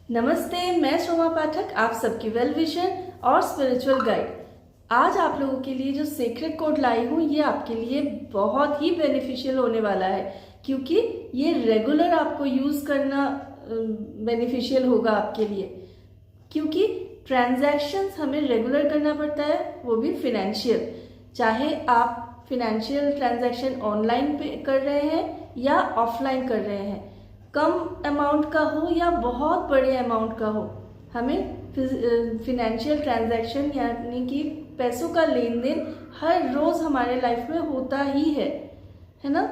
नमस्ते, मैं सोमा पाठक, आप सबकी वेल विशर और स्पिरिचुअल गाइड। आज आप लोगों के लिए जो सीक्रेट कोड लाई हूँ ये आपके लिए बहुत ही बेनिफिशियल होने वाला है, क्योंकि ये रेगुलर आपको यूज़ करना बेनिफिशियल होगा आपके लिए। क्योंकि ट्रांजैक्शंस हमें रेगुलर करना पड़ता है, वो भी फिनेंशियल। चाहे आप फिनेंशियल ट्रांजैक्शन ऑनलाइन पे कर रहे हैं या ऑफलाइन कर रहे हैं, कम अमाउंट का हो या बहुत बड़े अमाउंट का हो, हमें फिनेंशियल ट्रांजैक्शन यानी कि पैसों का लेन देन हर रोज़ हमारे लाइफ में होता ही है ना।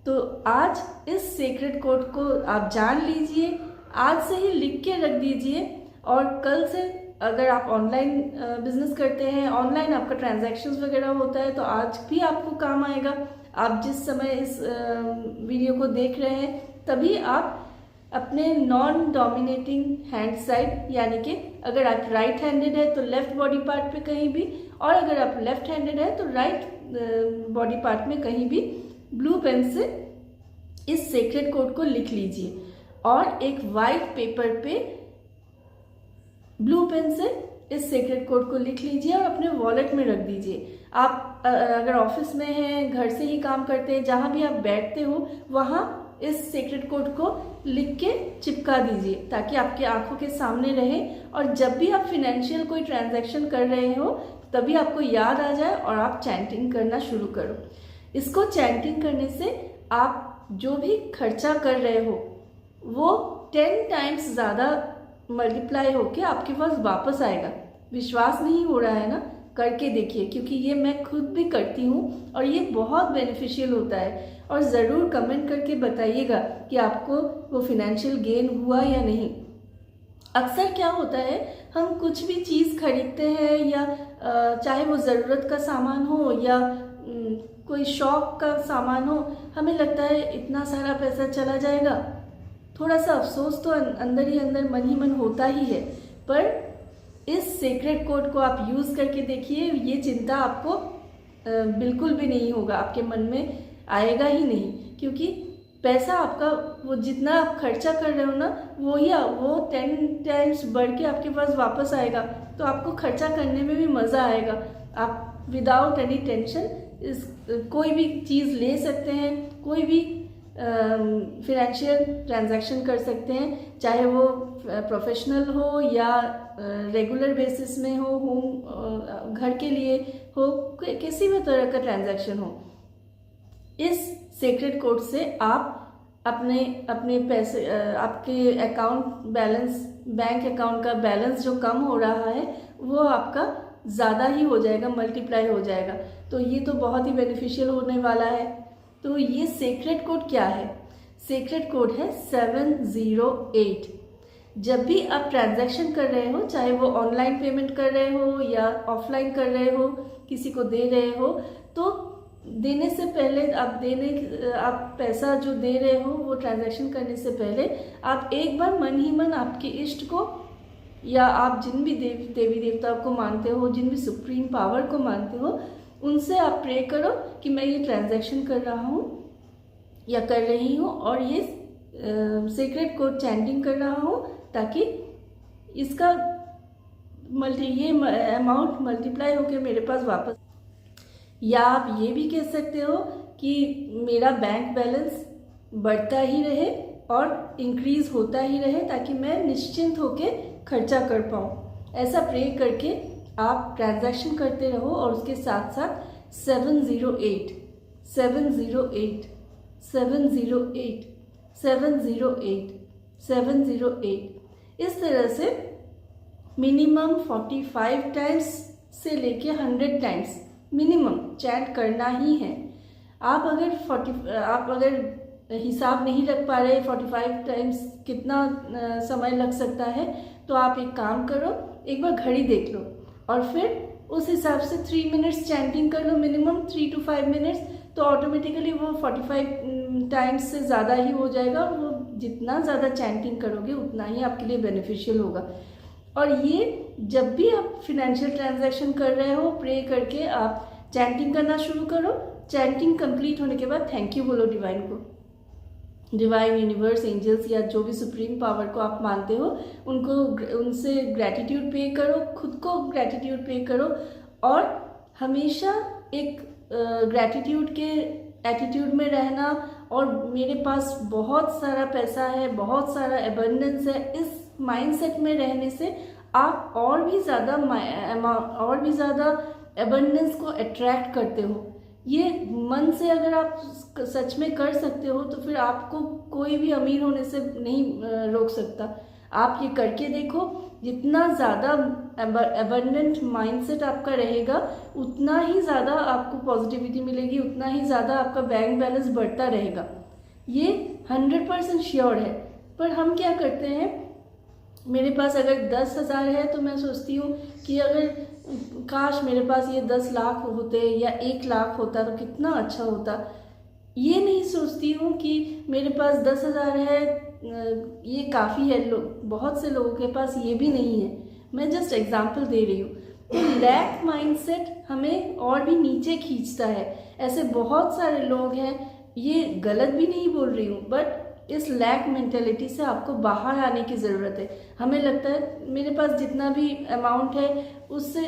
तो आज इस सीक्रेट कोड को आप जान लीजिए, आज से ही लिख के रख दीजिए, और कल से अगर आप ऑनलाइन बिजनेस करते हैं, ऑनलाइन आपका ट्रांजैक्शंस वगैरह होता है, तो आज भी आपको काम आएगा। आप जिस समय इस वीडियो को देख रहे हैं तभी आप अपने नॉन डोमिनेटिंग हैंड साइड, यानी कि अगर आप राइट हैंडेड है तो लेफ्ट बॉडी पार्ट पे कहीं भी, और अगर आप लेफ्ट हैंडेड है तो राइट बॉडी पार्ट में कहीं भी ब्लू पेन से इस सीक्रेट कोड को लिख लीजिए, और एक वाइट पेपर पे ब्लू पेन से इस सीक्रेट कोड को लिख लीजिए और अपने वॉलेट में रख दीजिए। आप अगर ऑफिस में हैं, घर से ही काम करते हैं, जहाँ भी आप बैठते हो वहाँ इस सीक्रेट कोड को लिख के चिपका दीजिए, ताकि आपके आंखों के सामने रहे, और जब भी आप फिनेंशियल कोई ट्रांजैक्शन कर रहे हो तभी आपको याद आ जाए और आप चैंटिंग करना शुरू करो। इसको चैंटिंग करने से आप जो भी खर्चा कर रहे हो वो 10 टाइम्स ज़्यादा मल्टीप्लाई होके आपके पास वापस आएगा। विश्वास नहीं हो रहा है ना? करके देखिए, क्योंकि ये मैं खुद भी करती हूँ और ये बहुत बेनिफिशियल होता है। और ज़रूर कमेंट करके बताइएगा कि आपको वो फिनेंशियल गेन हुआ या नहीं। अक्सर क्या होता है, हम कुछ भी चीज़ खरीदते हैं, या चाहे वो ज़रूरत का सामान हो या कोई शौक का सामान हो, हमें लगता है इतना सारा पैसा चला जाएगा। थोड़ा सा अफसोस तो अंदर ही अंदर मन ही मन होता ही है, पर इस सीक्रेट कोड को आप यूज़ करके देखिए, ये चिंता आपको बिल्कुल भी नहीं होगा, आपके मन में आएगा ही नहीं। क्योंकि पैसा आपका वो जितना आप खर्चा कर रहे हो ना, वो 10 टाइम्स बढ़ के आपके पास वापस आएगा। तो आपको खर्चा करने में भी मज़ा आएगा। आप विदाउट एनी टेंशन कोई भी चीज़ ले सकते हैं, कोई भी फिनेंशियल ट्रांजैक्शन कर सकते हैं, चाहे वो प्रोफेशनल हो या रेगुलर बेसिस में हो, घर के लिए हो, किसी भी तरह का ट्रांजैक्शन हो। इस सीक्रेट कोड से आप अपने पैसे, आपके अकाउंट बैलेंस, बैंक अकाउंट का बैलेंस जो कम हो रहा है वो आपका ज़्यादा ही हो जाएगा, मल्टीप्लाई हो जाएगा। तो ये तो बहुत ही बेनिफिशियल होने वाला है। तो ये सीक्रेट कोड क्या है? सीक्रेट कोड है 708। जब भी आप ट्रांजैक्शन कर रहे हो, चाहे वो ऑनलाइन पेमेंट कर रहे हो या ऑफलाइन कर रहे हो, किसी को दे रहे हो, तो देने से पहले आप पैसा जो दे रहे हो वो ट्रांजैक्शन करने से पहले आप एक बार मन ही मन आपके इष्ट को, या आप जिन भी देवी देवता को मानते हो, जिन भी सुप्रीम पावर को मानते हो, उनसे आप प्रे करो कि मैं ये ट्रांजैक्शन कर रहा हूँ या कर रही हूँ, और ये सीक्रेट कोड चैंटिंग कर रहा हूँ, ताकि इसका ये अमाउंट मल्टीप्लाई होकर मेरे पास वापस। या आप ये भी कह सकते हो कि मेरा बैंक बैलेंस बढ़ता ही रहे और इंक्रीज होता ही रहे, ताकि मैं निश्चिंत होकर खर्चा कर पाऊँ। ऐसा प्रे करके आप ट्रांजैक्शन करते रहो, और उसके साथ साथ 708 708 708 708 708 इस तरह से मिनिमम 45 टाइम्स से लेके 100 टाइम्स मिनिमम चैंट करना ही है। आप अगर हिसाब नहीं रख पा रहे 45 टाइम्स कितना समय लग सकता है, तो आप एक काम करो, एक बार घड़ी देख लो और फिर उस हिसाब से 3 मिनट्स चैंटिंग कर लो, मिनिमम 3 to 5 मिनट्स। तो ऑटोमेटिकली वो 45 टाइम्स से ज़्यादा ही हो जाएगा, और वो जितना ज़्यादा चैंटिंग करोगे उतना ही आपके लिए बेनिफिशियल होगा। और ये जब भी आप फिनेंशियल ट्रांजैक्शन कर रहे हो, प्रे करके आप चैंटिंग करना शुरू करो। चैंटिंग कंप्लीट होने के बाद थैंक यू बोलो डिवाइन को। डिवाइन यूनिवर्स, एंजल्स या जो भी सुप्रीम पावर को आप मानते हो उनको, उनसे ग्रैटिट्यूड पे करो, खुद को ग्रैटिट्यूड पे करो और हमेशा एक ग्रैटिट्यूड के एटीट्यूड में रहना। और मेरे पास बहुत सारा पैसा है, बहुत सारा एबंडेंस है, इस माइंडसेट में रहने से आप और भी ज़्यादा एबंडेंस को अट्रैक्ट करते हो। ये मन से अगर आप सच में कर सकते हो तो फिर आपको कोई भी अमीर होने से नहीं रोक सकता। आप ये करके देखो, जितना ज़्यादा एबंडेंट माइंडसेट आपका रहेगा उतना ही ज़्यादा आपको पॉजिटिविटी मिलेगी, उतना ही ज़्यादा आपका बैंक बैलेंस बढ़ता रहेगा। ये 100% श्योर है। पर हम क्या करते हैं, मेरे पास अगर 10,000 है तो मैं सोचती हूँ कि अगर काश मेरे पास ये 10 लाख होते या 1 लाख होता तो कितना अच्छा होता। ये नहीं सोचती हूँ कि मेरे पास 10,000 है ये काफ़ी है। बहुत से लोगों के पास ये भी नहीं है। मैं जस्ट एग्जांपल दे रही हूँ। तो लैक माइंडसेट हमें और भी नीचे खींचता है। ऐसे बहुत सारे लोग हैं, ये गलत भी नहीं बोल रही हूँ, बट इस लैक मेंटेलिटी से आपको बाहर आने की ज़रूरत है। हमें लगता है मेरे पास जितना भी अमाउंट है उससे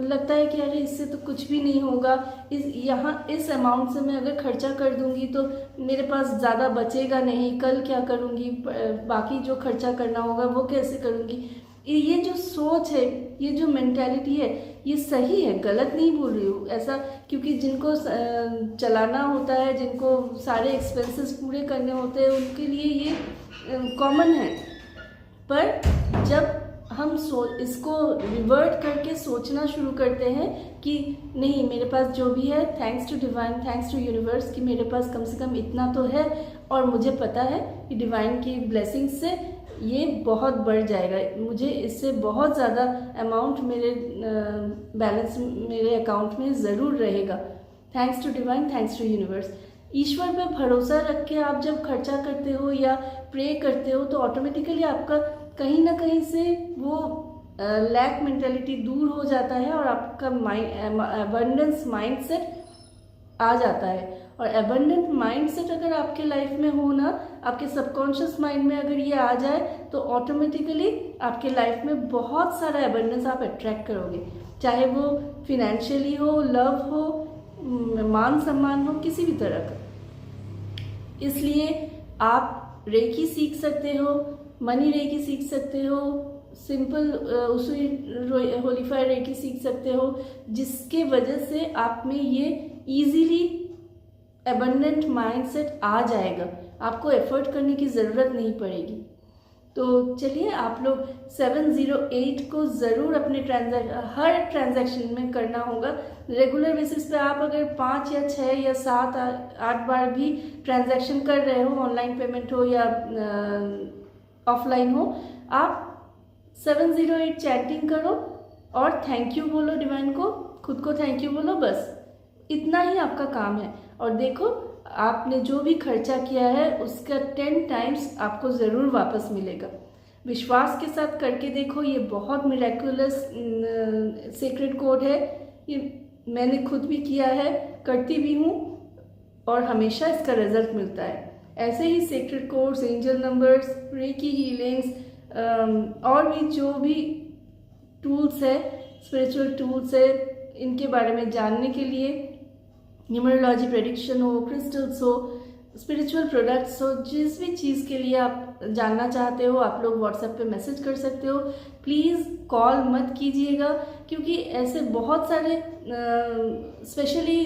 लगता है कि अरे इससे तो कुछ भी नहीं होगा, इस अमाउंट से मैं अगर खर्चा कर दूंगी तो मेरे पास ज़्यादा बचेगा नहीं, कल क्या करूंगी, बाकी जो खर्चा करना होगा वो कैसे करूंगी। ये जो सोच है, ये जो मेंटालिटी है, ये सही है, गलत नहीं बोल रही हूँ ऐसा, क्योंकि जिनको चलाना होता है, जिनको सारे एक्सपेंसेस पूरे करने होते हैं, उनके लिए ये कॉमन है। पर जब हम इसको रिवर्ट करके सोचना शुरू करते हैं कि नहीं, मेरे पास जो भी है, thanks to divine, thanks to universe कि मेरे पास कम से कम इतना तो है और मुझे पता है कि डिवाइन की ब्लेसिंग से ये बहुत बढ़ जाएगा, मुझे इससे बहुत ज़्यादा अमाउंट मेरे बैलेंस मेरे अकाउंट में ज़रूर रहेगा। Thanks to divine, thanks to universe. ईश्वर पे भरोसा रख के आप जब खर्चा करते हो या प्रे करते हो तो ऑटोमेटिकली आपका कहीं ना कहीं से वो लैक मेंटालिटी दूर हो जाता है और आपका अबंडेंस माइंडसेट आ जाता है। और एबंडेंट माइंडसेट अगर आपके लाइफ में हो ना, आपके सबकॉन्शियस माइंड में अगर ये आ जाए तो ऑटोमेटिकली आपके लाइफ में बहुत सारा एबंडेंस आप अट्रैक्ट करोगे, चाहे वो फिनेंशियली हो, लव हो, मान सम्मान हो, किसी भी तरह का। इसलिए आप रेकी सीख सकते हो, मनी रेकी सीख सकते हो, सिंपल होलीफायर रेकी सीख सकते हो, जिसके वजह से आप में ये इजीली एबंडेंट माइंडसेट आ जाएगा, आपको एफर्ट करने की ज़रूरत नहीं पड़ेगी। तो चलिए, आप लोग 708 को ज़रूर अपने हर ट्रांजैक्शन में करना होगा। रेगुलर बेसिस पे आप अगर 5 या 6 या 7 8 बार भी ट्रांजैक्शन कर रहे हो, ऑनलाइन पेमेंट हो या ऑफलाइन हो, आप 708 चैटिंग करो और थैंक यू बोलो डिवाइन को, खुद को थैंक यू बोलो, बस इतना ही आपका काम है। और देखो, आपने जो भी खर्चा किया है उसका 10 टाइम्स आपको ज़रूर वापस मिलेगा। विश्वास के साथ करके देखो, ये बहुत मिरेकुलस सीक्रेट कोड है। ये मैंने खुद भी किया है, करती भी हूँ और हमेशा इसका रिजल्ट मिलता है। ऐसे ही secret codes, angel numbers, reiki healings और भी जो भी टूल्स है, स्पिरिचुअल टूल्स है, इनके बारे में जानने के लिए, न्यूमरोलॉजी प्रेडिक्शन हो, क्रिस्टल्स हो, स्पिरिचुअल प्रोडक्ट्स हो, जिस भी चीज़ के लिए आप जानना चाहते हो, आप लोग व्हाट्सएप पे मैसेज कर सकते हो। प्लीज़ कॉल मत कीजिएगा, क्योंकि ऐसे बहुत सारे स्पेशली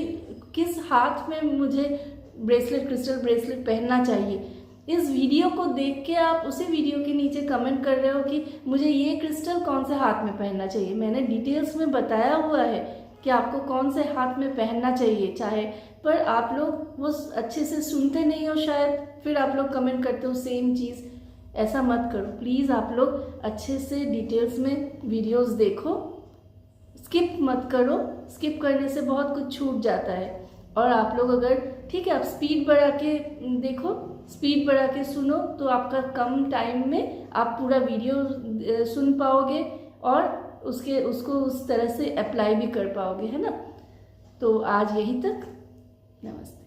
किस हाथ में मुझे ब्रेसलेट, क्रिस्टल ब्रेसलेट पहनना चाहिए, इस वीडियो को देख के आप उसी वीडियो के नीचे कमेंट कर रहे हो कि मुझे ये क्रिस्टल कौन से हाथ में पहनना चाहिए। मैंने डिटेल्स में बताया हुआ है कि आपको कौन से हाथ में पहनना चाहिए, चाहे, पर आप लोग वो अच्छे से सुनते नहीं हो शायद, फिर आप लोग कमेंट करते हो सेम चीज़। ऐसा मत करो प्लीज़, आप लोग अच्छे से डिटेल्स में वीडियोस देखो, स्किप मत करो। स्किप करने से बहुत कुछ छूट जाता है। और आप लोग अगर ठीक है, आप स्पीड बढ़ा के देखो, स्पीड बढ़ा के सुनो, तो आपका कम टाइम में आप पूरा वीडियो सुन पाओगे और उसको उस तरह से अप्लाई भी कर पाओगे, है ना। तो आज यहीं तक, नमस्ते।